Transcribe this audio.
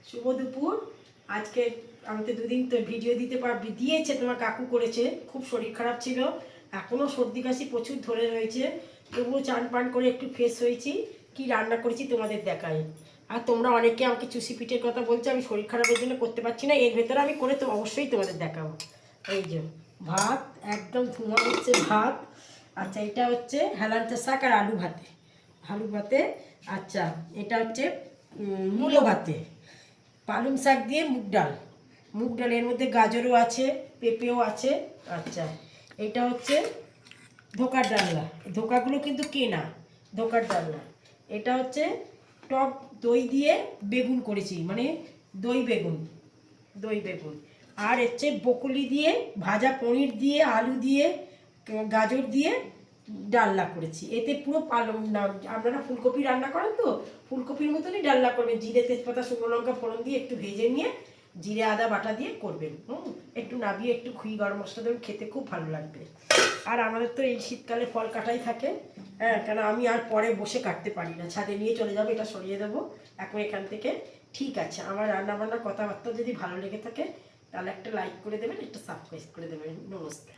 শুভ দুপুর। আজকে আমাকে দুদিন তো ভিডিও দিয়েছে, তোমার কাকু করেছে। খুব শরীর খারাপ ছিল, এখনও সর্দি কাশি প্রচুর ধরে রয়েছে। তবুও চান পান করে একটু ফ্রেশ হয়েছি। কি রান্না করেছি তোমাদের দেখাই। আর তোমরা অনেকে আমাকে চুষি পিঠের কথা বলছো, আমি শরীর খারাপের জন্য করতে পারছি না। এর ভেতরে আমি করে তো অবশ্যই তোমাদের দেখাবো। এই যে ভাত, একদম ধোঁয়া হচ্ছে ভাত। আচ্ছা, এটা হচ্ছে হেলাঞ্চা শাক আর আলু ভাতে। আচ্ছা, এটা হচ্ছে মূলো ভাতে, পালং শাক দিয়ে মুগ ডাল, এর মধ্যে গাজরও আছে, পেঁপেও আছে। আচ্ছা, এটা হচ্ছে ধোকার ডালনা। ধোকাগুলো কিন্তু কেনা, ধোকার ডালনা। এটা হচ্ছে টক দই দিয়ে বেগুন করেছি, মানে দই বেগুন। আর হচ্ছে বকুলি দিয়ে ভাজা, পনির দিয়ে, আলু দিয়ে, গাজর দিয়ে ডালনা করেছি। এতে পুরো পালং না, আপনারা ফুলকপি রান্না করেন তো ফুলকপির মতনই ডালনা করবেন। জিরে, তেজপাতা, শুকনো লঙ্কা ফোড়ন দিয়ে একটু ভেজে নিয়ে জিরে আদা বাটা দিয়ে করবেন। একটু নাবিয়ে একটু ঘি গরম মশলা দেবেন, খেতে খুব ভালো লাগবে। আর আমাদের তো এই শীতকালে ফল কাটাই থাকে। হ্যাঁ, কেন আমি আর পরে বসে কাটতে পারি না, ছাদে নিয়ে চলে যাবো। এটা সরিয়ে দেবো এখন এখান থেকে। ঠিক আছে, আমার রান্নাবান্নার কথাবার্তা যদি ভালো লেগে থাকে তাহলে একটা লাইক করে দেবেন, একটা সাবস্ক্রাইব করে দেবেন। নমস্কার।